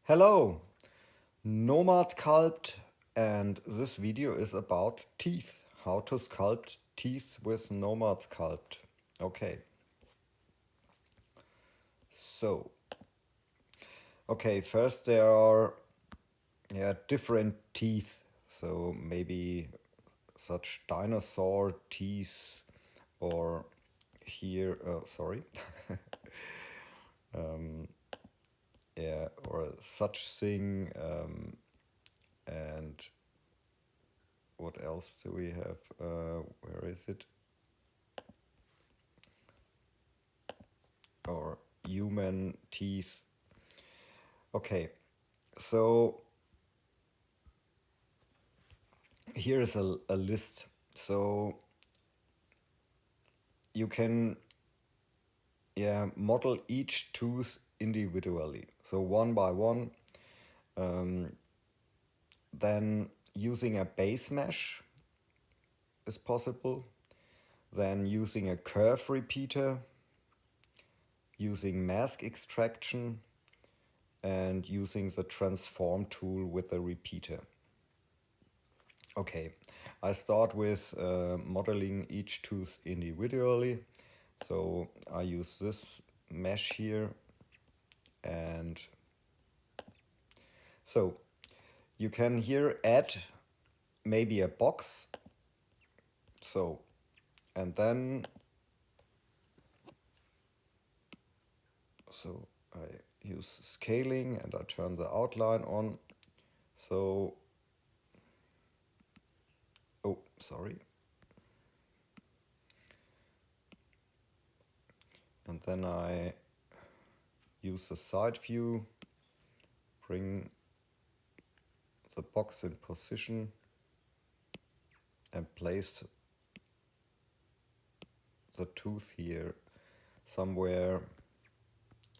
Hello, Nomad Sculpt, and this video is about teeth. How to sculpt teeth with Nomad Sculpt. Okay, so, first there are different teeth. So maybe such dinosaur teeth or here, sorry, or such thing. And what else do we have? Where is it? Or human teeth. Okay, so here is a list. So you can model each tooth individually. So one by one. Then using a base mesh is possible. Then using a curve repeater, using mask extraction, and using the transform tool with the repeater. Okay, I start with modeling each tooth individually. So I use this mesh here, and so you can here add maybe a box. So, and then, so I use scaling and I turn the outline on. So, oh, sorry. And then I use the side view, bring the box in position and place the tooth here somewhere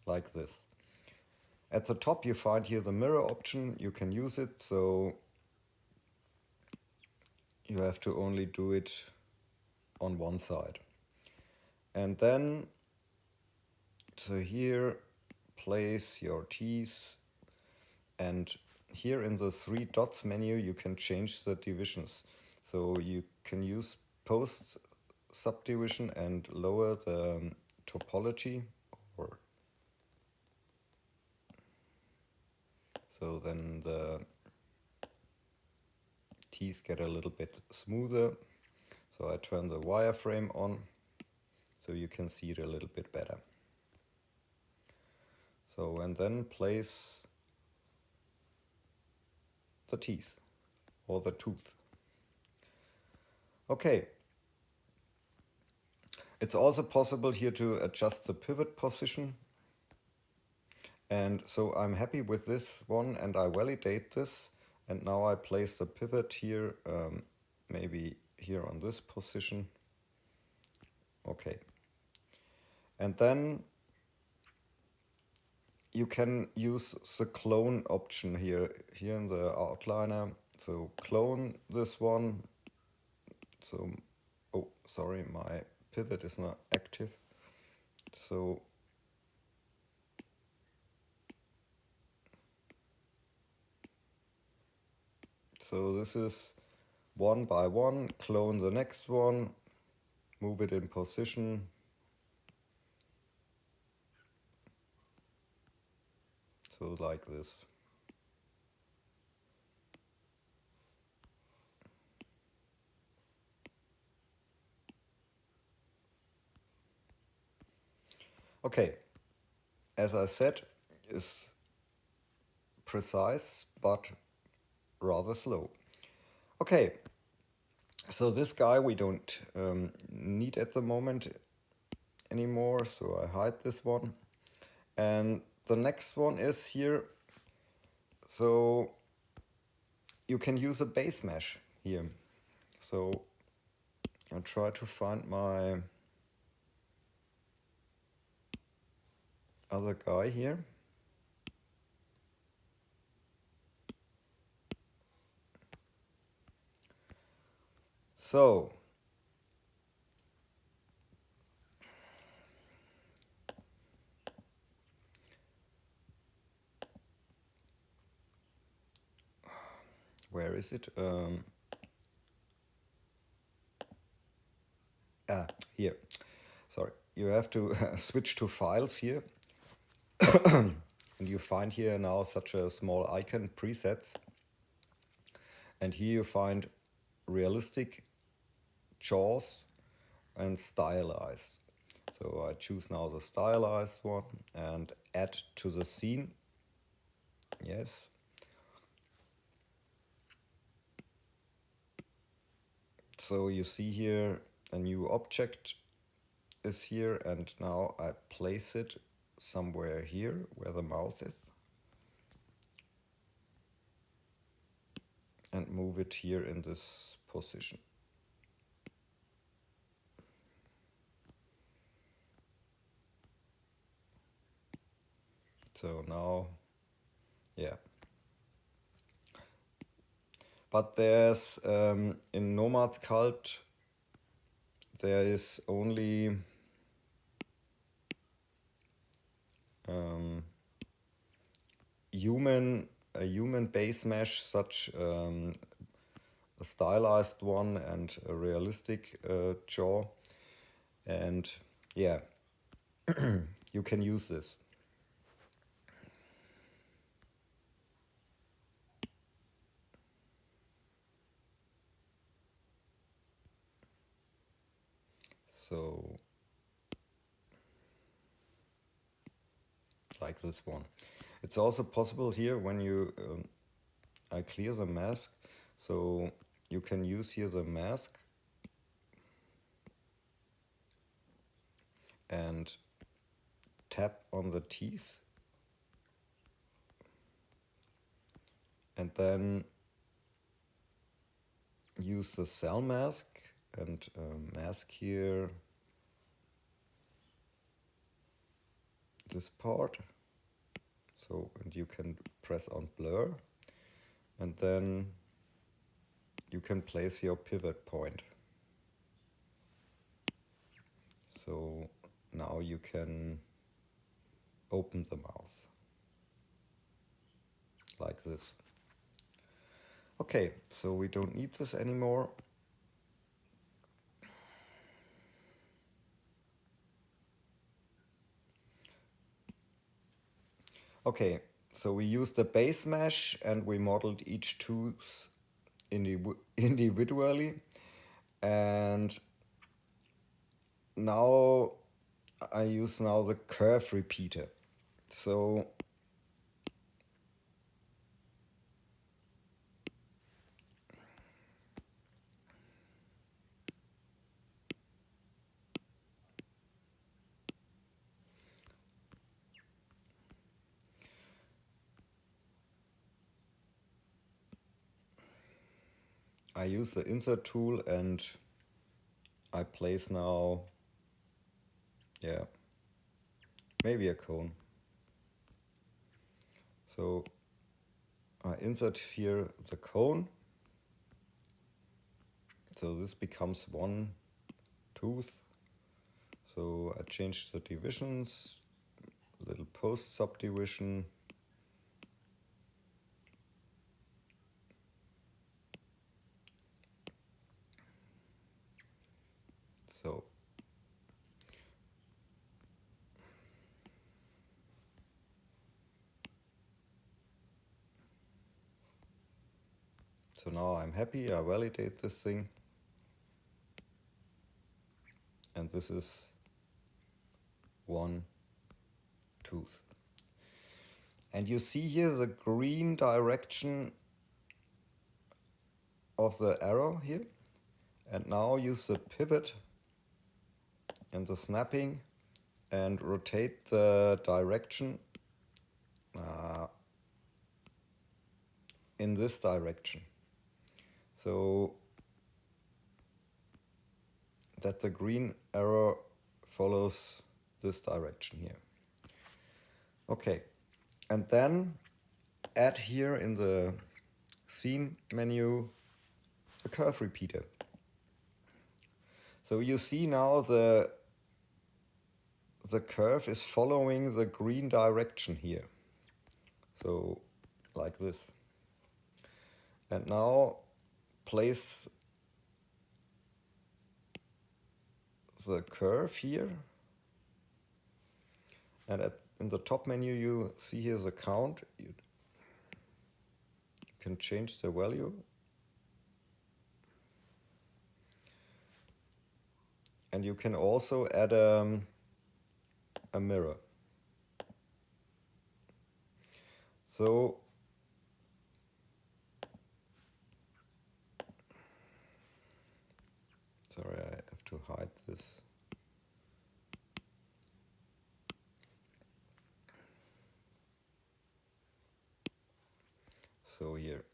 like this. At the top you find here the mirror option. You can use it, so you have to only do it on one side. And then, so here, place your teeth, and here in the three dots menu you can change the divisions. So you can use post subdivision and lower the topology, or so then the teeth get a little bit smoother. So I turn the wireframe on so you can see it a little bit better. So, and then place the teeth or the tooth. Okay. It's also possible here to adjust the pivot position. And so I'm happy with this one and I validate this. And now I place the pivot here, maybe here on this position. Okay. And then you can use the clone option here in the outliner. So clone this one. So, oh, sorry, my pivot is not active. So this is one by one, clone the next one, move it in position. So like this. Okay, as I said, is precise but rather slow. Okay, so this guy we don't need at the moment anymore, so I hide this one. And the next one is here. So you can use a base mesh here. So I'll try to find my other guy here. So where is it? Here. Sorry, you have to switch to files here. And you find here now such a small icon, presets. And here you find realistic, jaws, and stylized. So I choose now the stylized one and add to the scene. Yes. So you see here a new object is here, and now I place it somewhere here where the mouth is and move it here in this position. So now, yeah. But there's, in Nomad Sculpt, there is only a human base mesh, such a stylized one and a realistic jaw. And yeah, you can use this. So, like this one. It's also possible here when you, I clear the mask, so you can use here the mask and tap on the teeth and then use the cell mask and mask here this part. So, and you can press on blur and then you can place your pivot point. So now you can open the mouth like this. Okay, so we don't need this anymore. Okay, so we used the base mesh and we modeled each tooth individually. And now I use now the curve repeater. So I use the insert tool and I place now, yeah, maybe a cone. So I insert here the cone. So this becomes one tooth. So I change the divisions, little post subdivision. So now I'm happy, I validate this thing. And this is one tooth. And you see here the green direction of the arrow here. And now use the pivot and the snapping and rotate the direction in this direction. So that the green arrow follows this direction here. Okay, and then add here in the scene menu a curve repeater. So you see now the curve is following the green direction here. So like this. And now place the curve here, and in the top menu you see here the count. You can change the value, and you can also add a mirror. So sorry, I have to hide this. So here.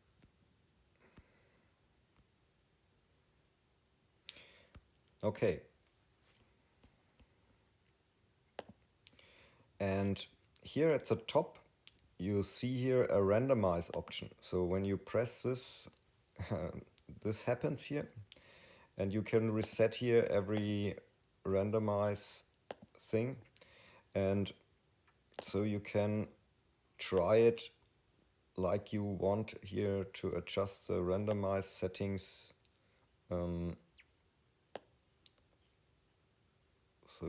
Okay. And here at the top, you see here a randomize option. So when you press this, this happens here. And you can reset here every randomize thing. And so you can try it like you want here to adjust the randomize settings. So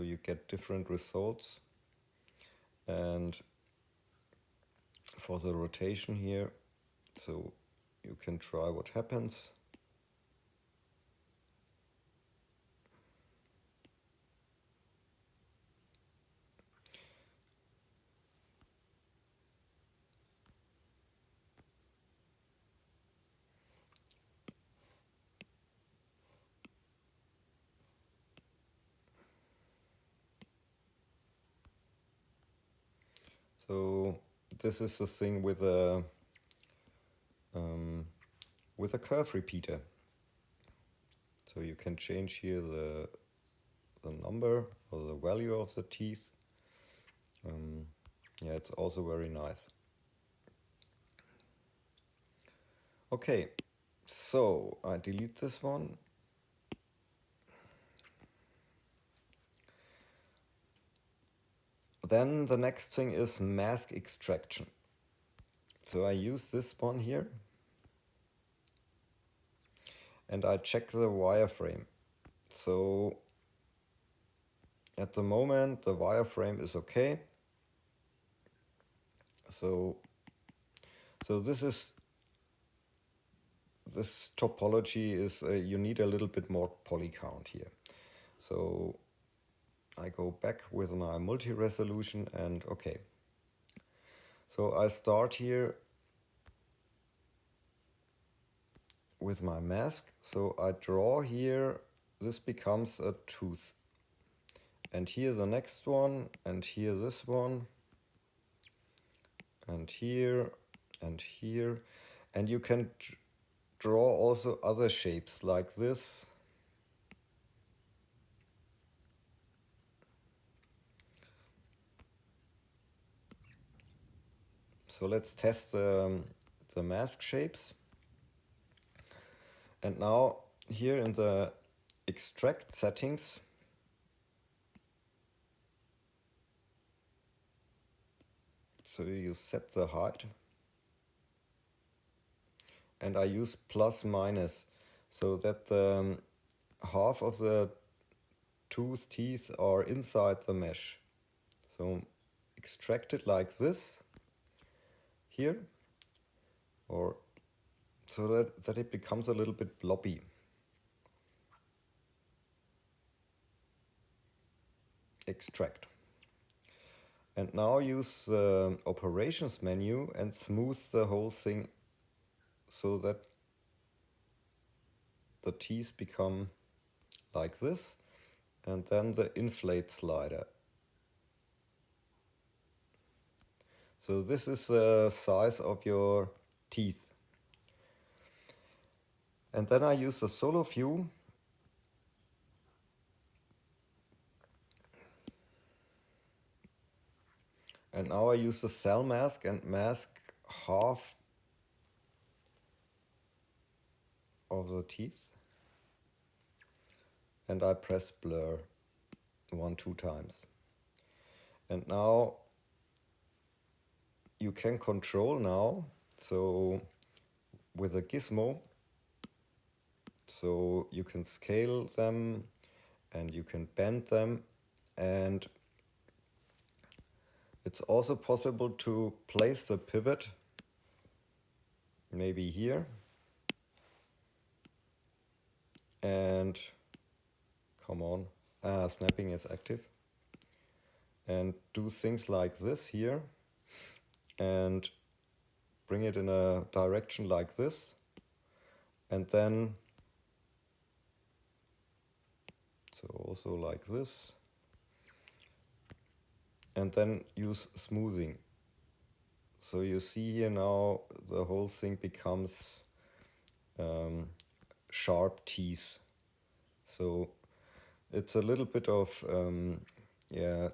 you get different results. And for the rotation here, so you can try what happens. So this is the thing with a curve repeater. So you can change here the number or the value of the teeth. Yeah, it's also very nice. Okay, so I delete this one. Then the next thing is mask extraction. So I use this one here. And I check the wireframe. So at the moment the wireframe is okay. So this topology is you need a little bit more poly count here. So I go back with my multi-resolution and okay. So I start here with my mask. So I draw here, this becomes a tooth. And here the next one, and here this one, and here, and here. And you can draw also other shapes like this. So let's test the mask shapes. And now here in the extract settings, so you set the height. And I use plus minus so that half of the tooth teeth are inside the mesh. So extract it like this here, or so that it becomes a little bit blobby. Extract. And now use the operations menu and smooth the whole thing so that the teeth become like this, and then the inflate slider. So this is the size of your teeth. And then I use the solo view and now I use the cell mask and mask half of the teeth. And I press blur 2 times. And now you can control now. So with a gizmo, so you can scale them and you can bend them, and it's also possible to place the pivot maybe here, and come on, snapping is active, and do things like this here and bring it in a direction like this, and then so also like this, and then use smoothing. So you see here now the whole thing becomes sharp teeth. So it's a little bit of yeah,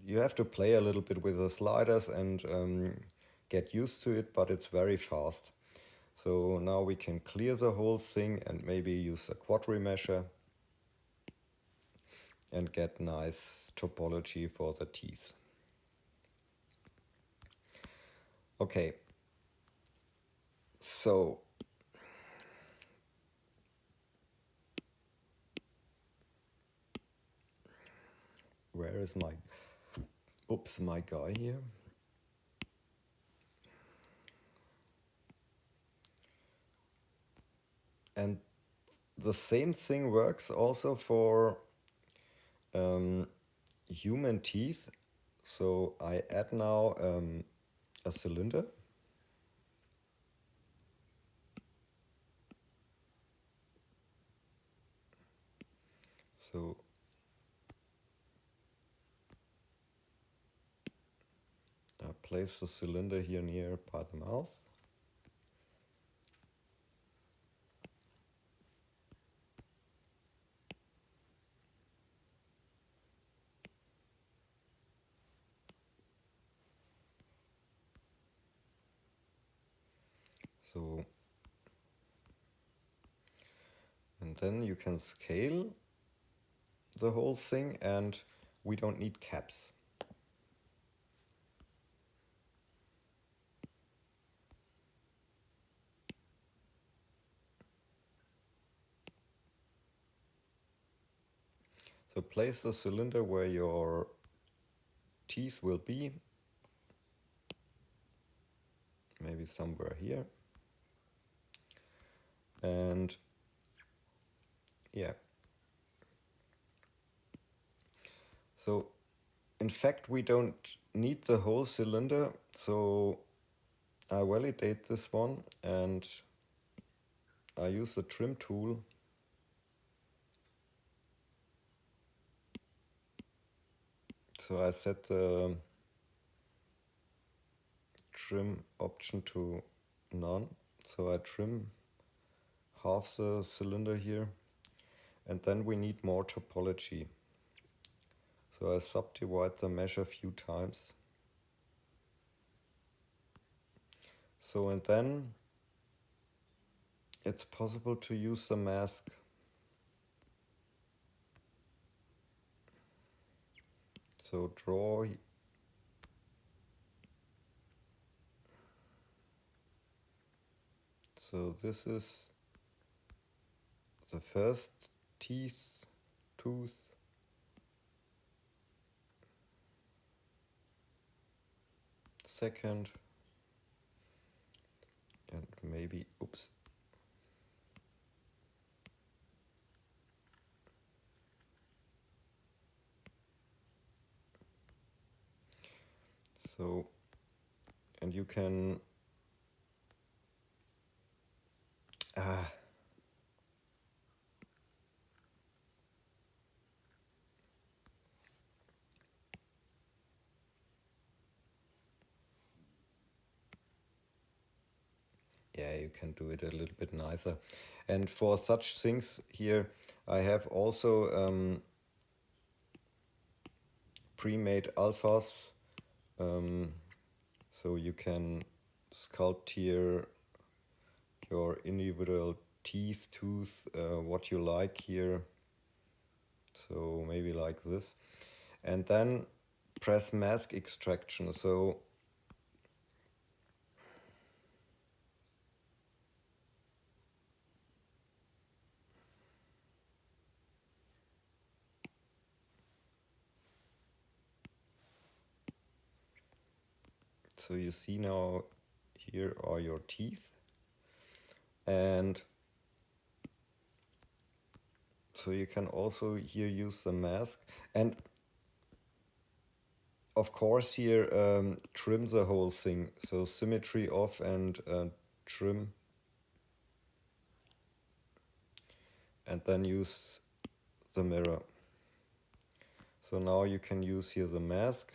you have to play a little bit with the sliders and get used to it, but it's very fast. So now we can clear the whole thing and maybe use a quad remesher and get nice topology for the teeth. Okay, so where is my my guy here? And the same thing works also for human teeth. So I add now a cylinder. So I place the cylinder here near by the mouth. So, and then you can scale the whole thing, and we don't need caps. So place the cylinder where your teeth will be, maybe somewhere here. And yeah. So in fact, we don't need the whole cylinder, so I validate this one and I use the trim tool so I set the trim option to none, so I trim half the cylinder here, and then we need more topology. So I subdivide the mesh a few times. So and then it's possible to use the mask. So draw so this is the first tooth, second, and maybe, so, and you can, yeah, you can do it a little bit nicer. And for such things here, I have also pre-made alphas, so you can sculpt here your individual tooth, what you like here. So maybe like this, and then press mask extraction. So So you see now here are your teeth, and so you can also here use the mask, and of course here trim the whole thing, so symmetry off and trim, and then use the mirror. So now you can use here the mask.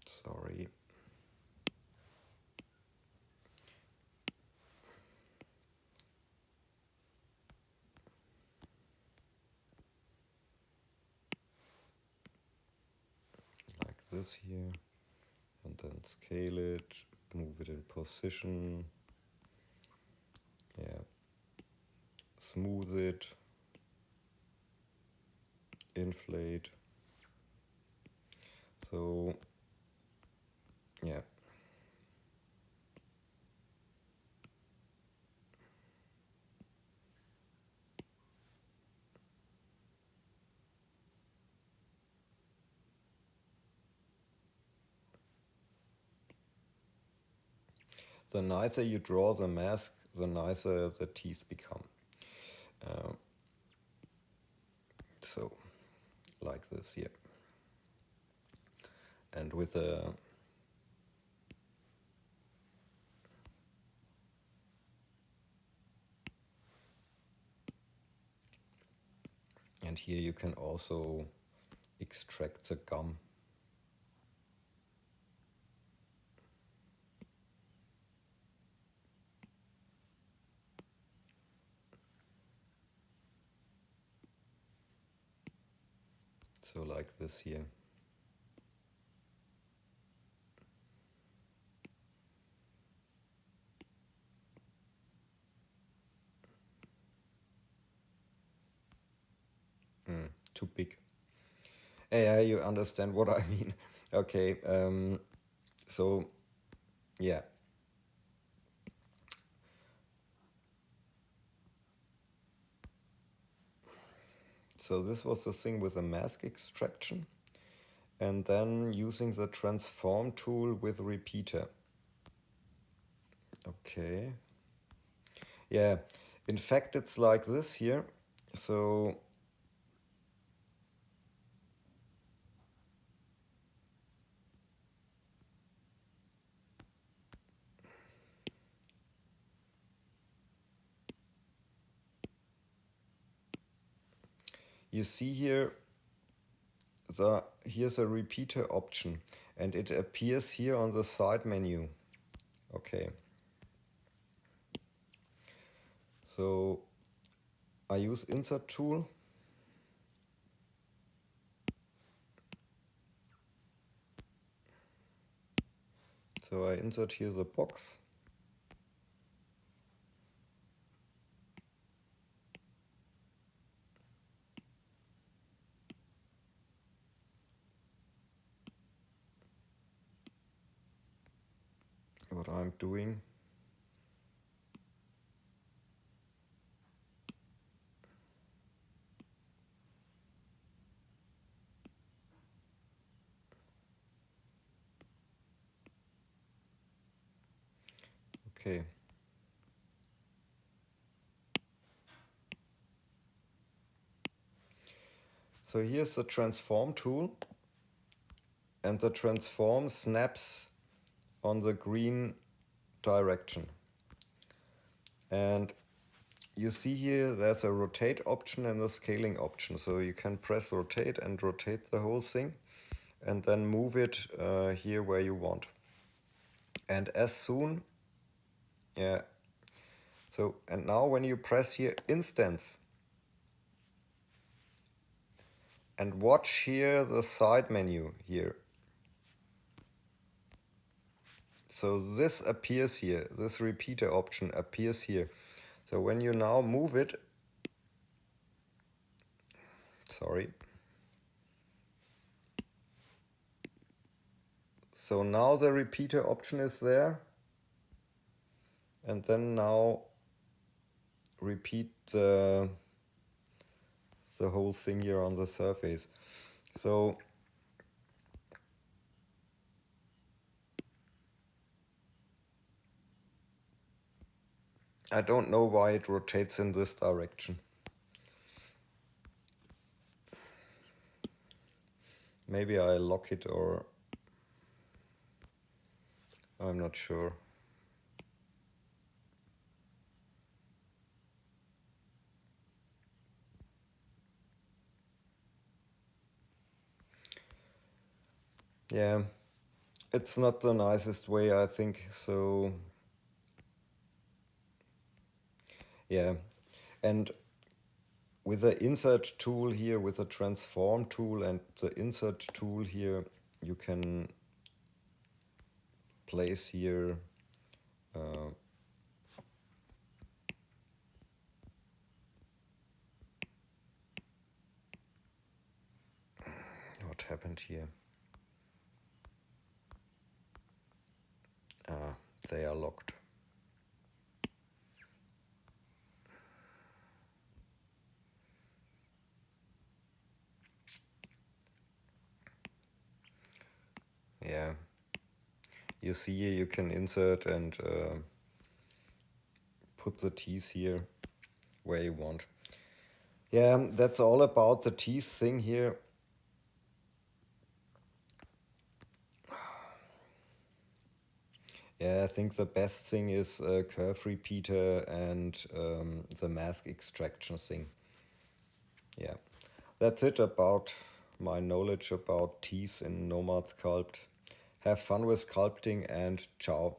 Sorry. Like this here. And then scale it, move it in position. Yeah. Smooth it. Inflate. So, yeah. The nicer you draw the mask, the nicer the teeth become. So, like this here. And with a and here you can also extract the gum. So like this here. Too big. Yeah, you understand what I mean. Okay, so yeah. So this was the thing with the mask extraction, and then using the transform tool with repeater. Okay. Yeah, in fact it's like this here. So you see here, here's a repeater option, and it appears here on the side menu. Okay. So I use insert tool. So I insert here the box. What I'm doing. Okay. So here's the transform tool, and the transform snaps on the green direction. And you see here there's a rotate option and a scaling option. So you can press rotate and rotate the whole thing, and then move it here where you want. And as soon, yeah. So, and now when you press here instance, and watch here the side menu here. So this appears here, this repeater option appears here. So when you now move it, sorry. So now the repeater option is there. And then now repeat the whole thing here on the surface. So I don't know why it rotates in this direction. Maybe I lock it, or I'm not sure. Yeah, it's not the nicest way, I think. So yeah, and with the insert tool here, with the transform tool and the insert tool here, you can place here what happened here? They are locked. Yeah, you see here you can insert and put the teeth here where you want. Yeah, that's all about the teeth thing here. Yeah, I think the best thing is curve repeater and the mask extraction thing. Yeah, that's it about my knowledge about teeth in Nomad Sculpt. Have fun with sculpting and ciao.